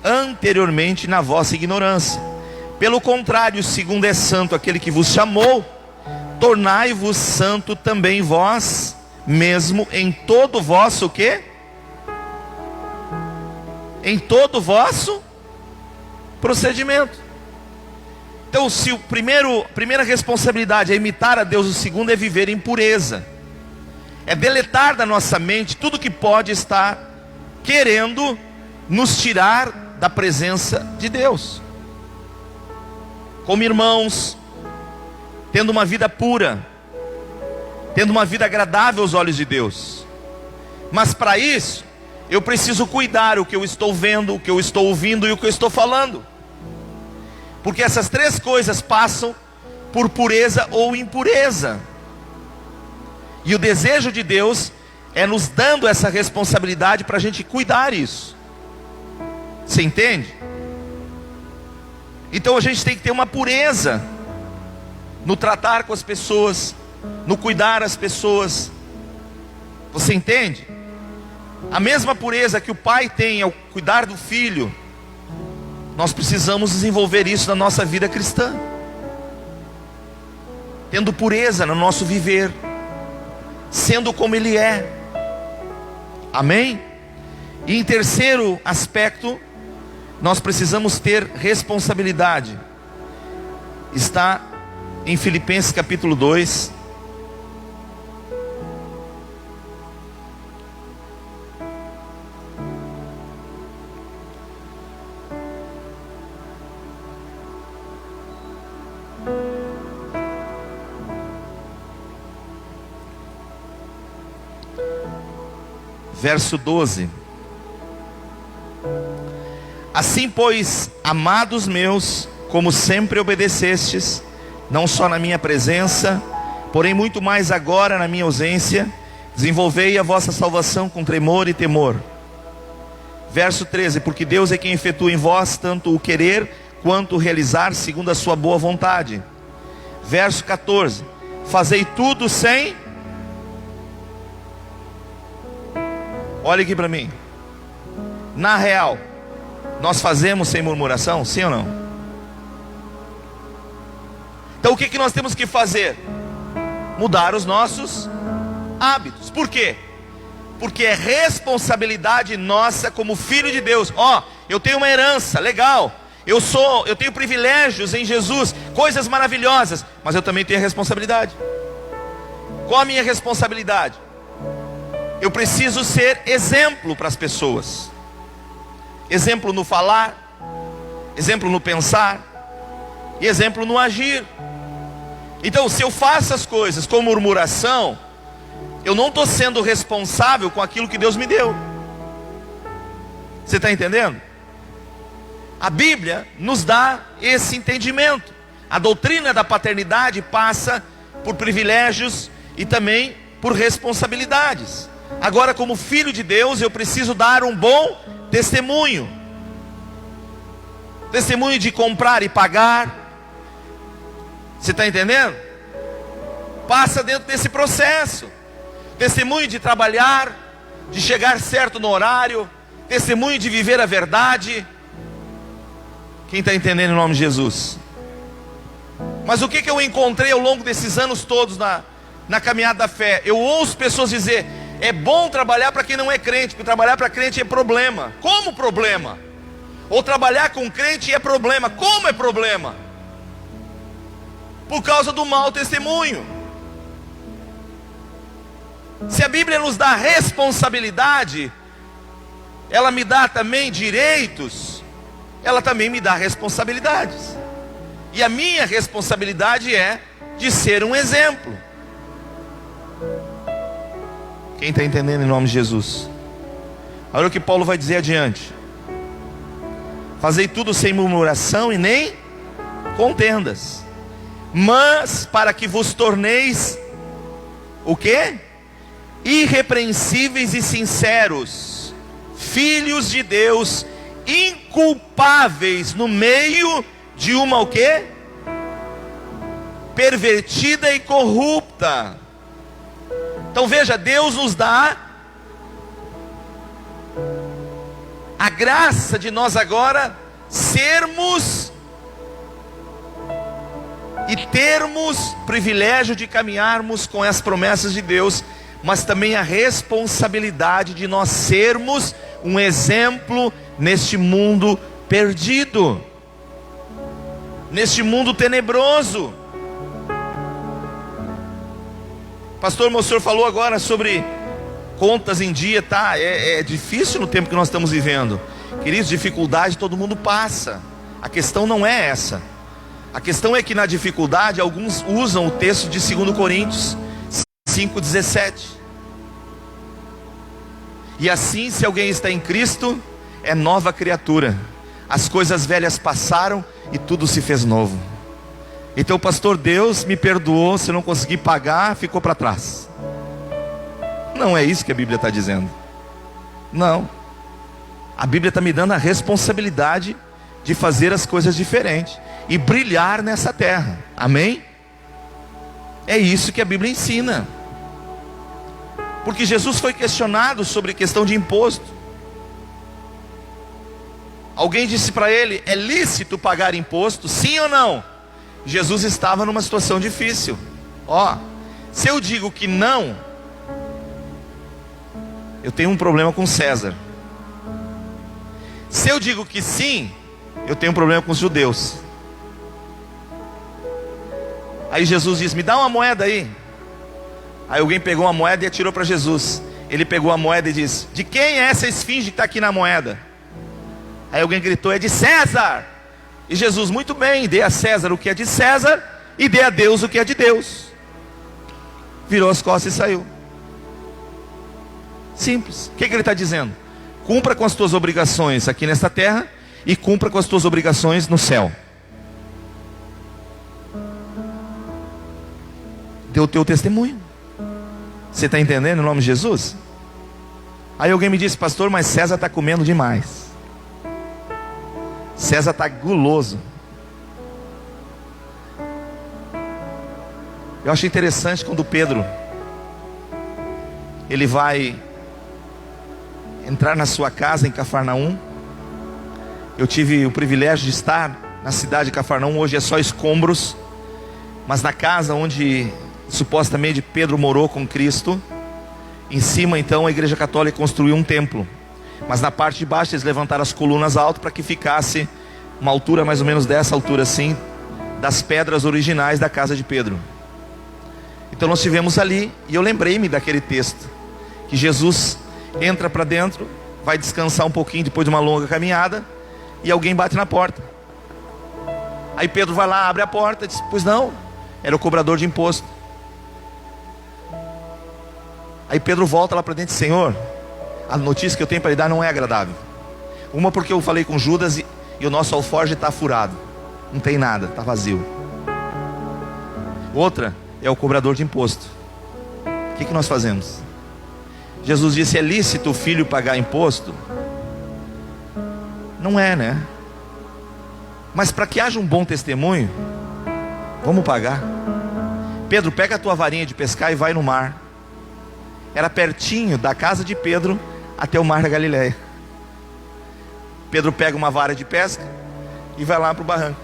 anteriormente na vossa ignorância. Pelo contrário, segundo é santo aquele que vos chamou, tornai-vos santo também vós mesmo em todo o vosso o quê? Em todo o vosso procedimento. Então, se a primeira responsabilidade é imitar a Deus, o segundo é viver em pureza. É deletar da nossa mente tudo que pode estar querendo nos tirar da presença de Deus. Como irmãos, tendo uma vida pura, tendo uma vida agradável aos olhos de Deus. Mas para isso, eu preciso cuidar o que eu estou vendo, o que eu estou ouvindo e o que eu estou falando. Porque essas três coisas passam por pureza ou impureza. E o desejo de Deus é nos dando essa responsabilidade para a gente cuidar isso. Você entende? Então a gente tem que ter uma pureza no tratar com as pessoas, no cuidar as pessoas. Você entende? A mesma pureza que o pai tem ao cuidar do filho, nós precisamos desenvolver isso na nossa vida cristã, tendo pureza no nosso viver, sendo como Ele é. Amém? E em terceiro aspecto, nós precisamos ter responsabilidade. Está em Filipenses capítulo 2. Verso 12. Assim, pois, amados meus, como sempre obedecestes, não só na minha presença, porém muito mais agora na minha ausência, desenvolvei a vossa salvação com tremor e temor. Verso 13. Porque Deus é quem efetua em vós tanto o querer quanto o realizar segundo a sua boa vontade. Verso 14. Fazei tudo sem... Olha aqui para mim. Na real, nós fazemos sem murmuração? Sim ou não? Então o que nós temos que fazer? Mudar os nossos hábitos. Por quê? Porque é responsabilidade nossa como filho de Deus. Eu tenho uma herança, legal. Eu tenho privilégios em Jesus, coisas maravilhosas, mas eu também tenho a responsabilidade. Qual a minha responsabilidade? Eu preciso ser exemplo para as pessoas. Exemplo no falar, exemplo no pensar e exemplo no agir. Então, se eu faço as coisas com murmuração, eu não estou sendo responsável com aquilo que Deus me deu. Você está entendendo? A Bíblia nos dá esse entendimento. A doutrina da paternidade passa por privilégios e também por responsabilidades. Agora, como filho de Deus, eu preciso dar um bom testemunho. Testemunho de comprar e pagar. Você está entendendo? Passa dentro desse processo. Testemunho de trabalhar, de chegar certo no horário. Testemunho de viver a verdade. Quem está entendendo em nome de Jesus? Mas o que eu encontrei ao longo desses anos todos na caminhada da fé? Eu ouço pessoas dizer: é bom trabalhar para quem não é crente, porque trabalhar para crente é problema. Como problema? Ou trabalhar com crente é problema. Como é problema? Por causa do mau testemunho. Se a Bíblia nos dá responsabilidade, ela me dá também direitos, ela também me dá responsabilidades. E a minha responsabilidade é de ser um exemplo. Quem está entendendo em nome de Jesus? Olha o que Paulo vai dizer adiante: fazei tudo sem murmuração e nem contendas, mas para que vos torneis o quê? Irrepreensíveis e sinceros, filhos de Deus, inculpáveis no meio de uma o quê? Pervertida e corrupta. Então veja, Deus nos dá a graça de nós agora sermos e termos privilégio de caminharmos com as promessas de Deus, mas também a responsabilidade de nós sermos um exemplo neste mundo perdido, neste mundo tenebroso. Pastor Mossor falou agora sobre contas em dia, tá? É difícil no tempo que nós estamos vivendo. Queridos, dificuldade todo mundo passa. A questão não é essa. A questão é que na dificuldade alguns usam o texto de 2 Coríntios 5,17. E assim, se alguém está em Cristo, é nova criatura. As coisas velhas passaram e tudo se fez novo. Então, pastor, Deus me perdoou, se eu não conseguir pagar, ficou para trás. Não é isso que a Bíblia está dizendo. Não. A Bíblia está me dando a responsabilidade de fazer as coisas diferentes e brilhar nessa terra. Amém? É isso que a Bíblia ensina. Porque Jesus foi questionado sobre questão de imposto. Alguém disse para ele: é lícito pagar imposto, sim ou não? Jesus estava numa situação difícil. Se eu digo que não, eu tenho um problema com César. Se eu digo que sim, eu tenho um problema com os judeus. Aí Jesus diz: me dá uma moeda aí. Aí alguém pegou uma moeda e atirou para Jesus. Ele pegou a moeda e disse: de quem é essa esfinge que está aqui na moeda? Aí alguém gritou: é de César. E Jesus: muito bem, dê a César o que é de César e dê a Deus o que é de Deus. Virou as costas e saiu. Simples. O que ele está dizendo? Cumpra com as tuas obrigações aqui nesta terra e cumpra com as tuas obrigações no céu. Dê o teu testemunho. Você está entendendo em nome de Jesus? Aí alguém me disse: pastor, mas César está comendo demais. César está guloso. Eu acho interessante quando Pedro ele vai entrar na sua casa em Cafarnaum. Eu tive o privilégio de estar na cidade de Cafarnaum. Hoje é só escombros, mas na casa onde supostamente Pedro morou com Cristo, em cima então a igreja católica construiu um templo, mas na parte de baixo eles levantaram as colunas altas para que ficasse uma altura mais ou menos dessa altura assim, das pedras originais da casa de Pedro. Então nós estivemos ali e eu lembrei-me daquele texto, que Jesus entra para dentro, vai descansar um pouquinho depois de uma longa caminhada, e alguém bate na porta. Aí Pedro vai lá, abre a porta e diz: pois não, era o cobrador de imposto. Aí Pedro volta lá para dentro e diz: Senhor, a notícia que eu tenho para lhe dar não é agradável. Uma, porque eu falei com Judas e o nosso alforje está furado, não tem nada, está vazio. Outra, é o cobrador de imposto. O que nós fazemos? Jesus disse: é lícito o filho pagar imposto? Não é, né? Mas para que haja um bom testemunho, vamos pagar. Pedro, pega a tua varinha de pescar e vai no mar. Era pertinho da casa de Pedro até o mar da Galileia. Pedro pega uma vara de pesca e vai lá para o barranco.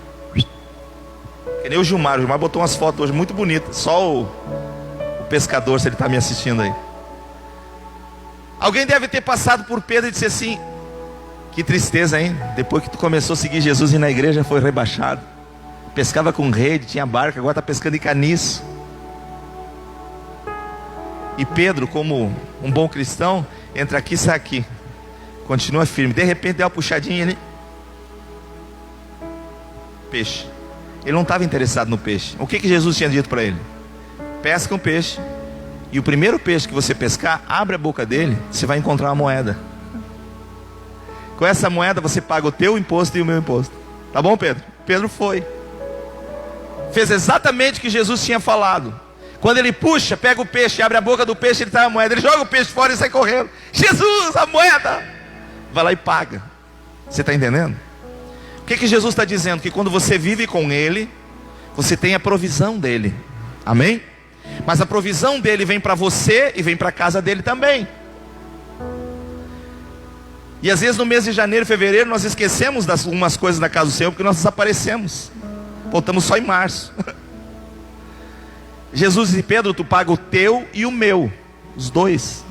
Que nem o Gilmar botou umas fotos hoje muito bonitas. Só o pescador, se ele está me assistindo aí. Alguém deve ter passado por Pedro e disse assim: que tristeza, hein? Depois que tu começou a seguir Jesus e na igreja foi rebaixado. Pescava com rede, tinha barca, agora está pescando em caniço. E Pedro, como um bom cristão, entra aqui e sai aqui, continua firme. De repente deu uma puxadinha ali, peixe. Ele não estava interessado no peixe. O que Jesus tinha dito para ele? Pesca um peixe, e o primeiro peixe que você pescar, abre a boca dele, você vai encontrar uma moeda. Com essa moeda você paga o teu imposto e o meu imposto. Tá bom, Pedro? Pedro foi. Fez exatamente o que Jesus tinha falado. Quando ele puxa, pega o peixe, abre a boca do peixe, ele está a moeda. Ele joga o peixe fora e sai correndo. Jesus, a moeda! Vai lá e paga. Você está entendendo? O que Jesus está dizendo? Que quando você vive com Ele, você tem a provisão dEle. Amém? Mas a provisão dEle vem para você e vem para a casa dEle também. E às vezes no mês de janeiro, fevereiro, nós esquecemos das algumas coisas da casa do Senhor, porque nós desaparecemos. Voltamos só em março. Jesus disse: Pedro, tu paga o teu e o meu, os dois.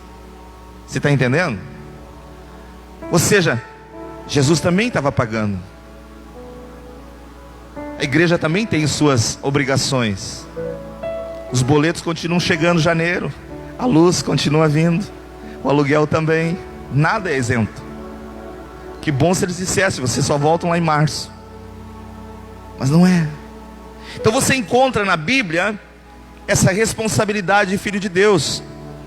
Você está entendendo? Ou seja, Jesus também estava pagando. A igreja também tem suas obrigações. Os boletos continuam chegando em janeiro, a luz continua vindo, o aluguel também. Nada é isento. Que bom se eles dissessem: vocês só voltam lá em março. Mas não é. Então você encontra na Bíblia essa responsabilidade de filho de Deus.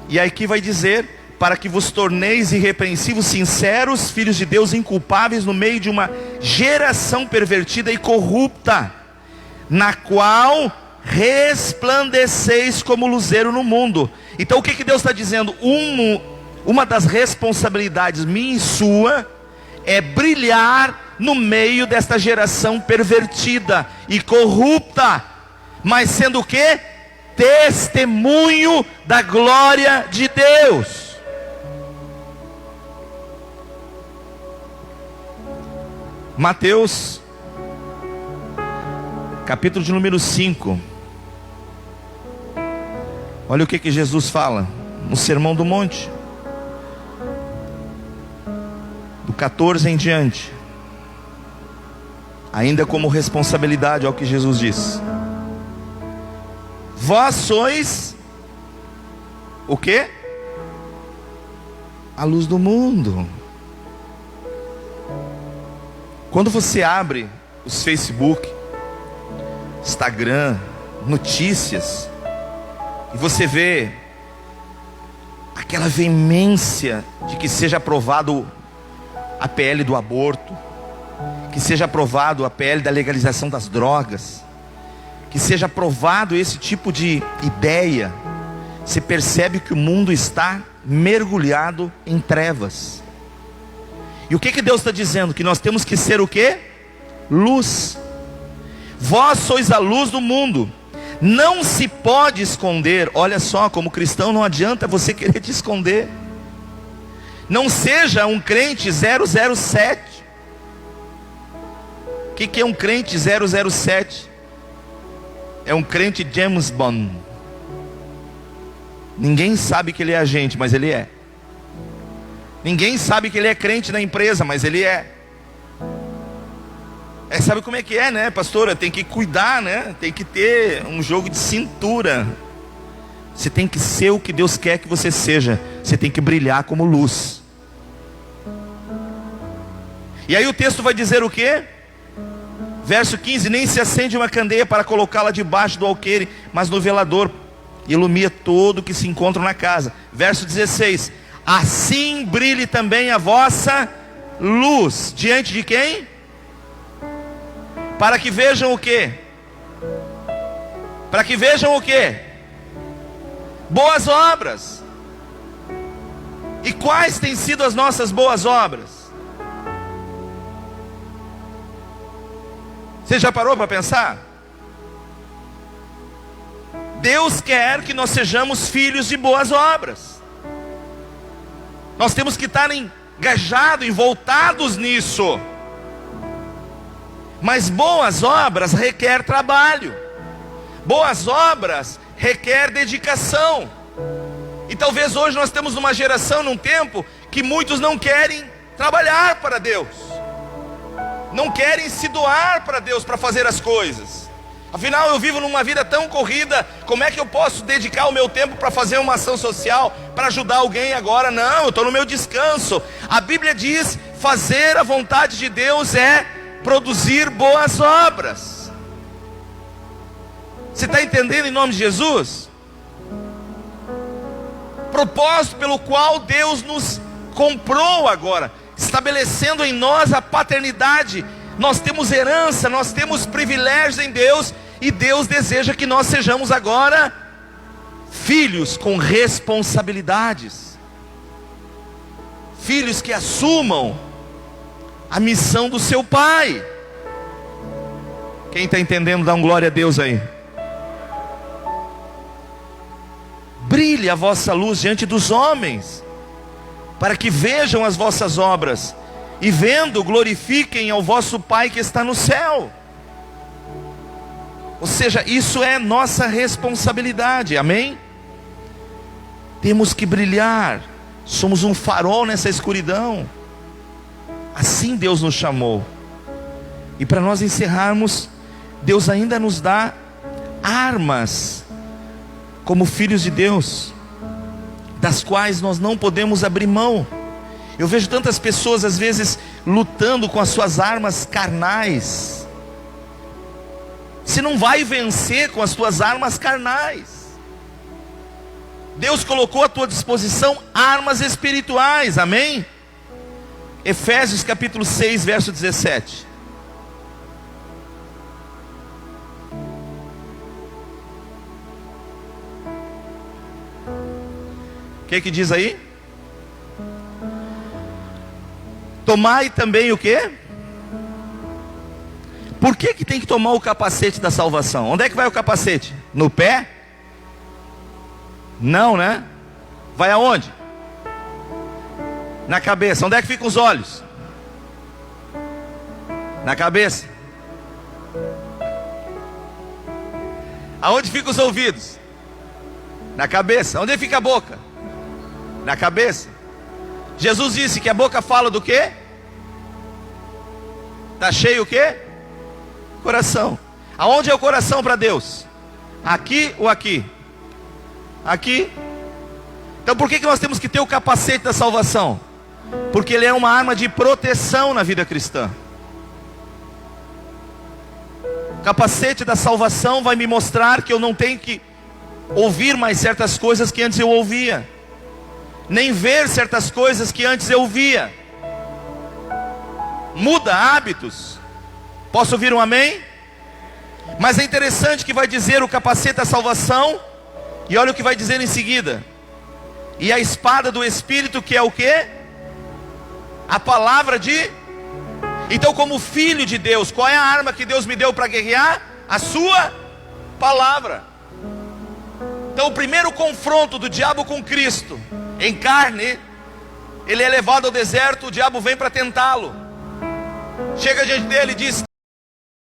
E aqui vai dizer: para que vos torneis irrepreensíveis, sinceros, filhos de Deus, inculpáveis no meio de uma geração pervertida e corrupta, na qual resplandeceis como luzeiro no mundo. Então o que Deus está dizendo? Uma das responsabilidades minha e sua é brilhar no meio desta geração pervertida e corrupta, mas sendo o quê? Testemunho da glória de Deus. Mateus, capítulo de número 5. Olha o que Jesus fala no Sermão do Monte, do 14 em diante. Ainda como responsabilidade, olha o que Jesus diz: vós sois o quê? A luz do mundo. Quando você abre os Facebook, Instagram, notícias, e você vê aquela veemência de que seja aprovado a PL do aborto, que seja aprovado a PL da legalização das drogas, que seja aprovado esse tipo de ideia, você percebe que o mundo está mergulhado em trevas. E o que Deus está dizendo? Que nós temos que ser o quê? Luz. Vós sois a luz do mundo. Não se pode esconder. Olha só, como cristão não adianta você querer te esconder. Não seja um crente 007. O que é um crente 007? É um crente James Bond. Ninguém sabe que ele é agente, mas ele é. Ninguém sabe que ele é crente na empresa, mas ele é. Sabe como é que é, né, pastora? Tem que cuidar, né? Tem que ter um jogo de cintura. Você tem que ser o que Deus quer que você seja. Você tem que brilhar como luz. E aí o texto vai dizer o quê? Verso 15: nem se acende uma candeia para colocá-la debaixo do alqueire, mas no velador, e ilumina todo o que se encontra na casa. Verso 16: assim brilhe também a vossa luz diante de quem? Para que vejam o quê? Para que vejam o quê? Boas obras. E quais têm sido as nossas boas obras? Você já parou para pensar? Deus quer que nós sejamos filhos de boas obras. Nós temos que estar engajados, voltados nisso. Mas boas obras requer trabalho. Boas obras requer dedicação. E talvez hoje nós estamos numa geração, num tempo, que muitos não querem trabalhar para Deus. Não querem se doar para Deus para fazer as coisas. Afinal, eu vivo numa vida tão corrida, como é que eu posso dedicar o meu tempo para fazer uma ação social, para ajudar alguém agora? Não, eu estou no meu descanso. A Bíblia diz: fazer a vontade de Deus é produzir boas obras. Você está entendendo em nome de Jesus? Propósito pelo qual Deus nos comprou agora, estabelecendo em nós a paternidade. Nós temos herança, nós temos privilégios em Deus, e Deus deseja que nós sejamos agora filhos com responsabilidades, filhos que assumam a missão do seu pai. Quem está entendendo, dá um glória a Deus aí. Brilhe a vossa luz diante dos homens, para que vejam as vossas obras, e vendo, glorifiquem ao vosso Pai que está no céu. Ou seja, isso é nossa responsabilidade, amém? Temos que brilhar, somos um farol nessa escuridão. Assim Deus nos chamou. E para nós encerrarmos, Deus ainda nos dá armas, como filhos de Deus, das quais nós não podemos abrir mão. Eu vejo tantas pessoas às vezes lutando com as suas armas carnais. Você não vai vencer com as suas armas carnais. Deus colocou à tua disposição armas espirituais, amém? Efésios capítulo 6, verso 17. O que diz aí? Tomai também o quê? Por que tem que tomar o capacete da salvação? Onde é que vai o capacete? No pé? Não, né? Vai aonde? Na cabeça. Onde é que ficam os olhos? Na cabeça. Aonde ficam os ouvidos? Na cabeça. Onde fica a boca? Na cabeça. Jesus disse que a boca fala do quê? Está cheio o quê? Coração. Aonde é o coração para Deus? Aqui ou aqui? Aqui. Então por que nós temos que ter o capacete da salvação? Porque ele é uma arma de proteção na vida cristã. O capacete da salvação vai me mostrar que eu não tenho que ouvir mais certas coisas que antes eu ouvia, nem ver certas coisas que antes eu via. Muda hábitos. Posso ouvir um amém? Mas é interessante que vai dizer o capacete da salvação, e olha o que vai dizer em seguida: e a espada do Espírito, que é o quê? A palavra de... Então, como filho de Deus, qual é a arma que Deus me deu para guerrear? A sua palavra. Então o primeiro confronto do diabo com Cristo em carne, ele é levado ao deserto, o diabo vem para tentá-lo. Chega diante dele e diz: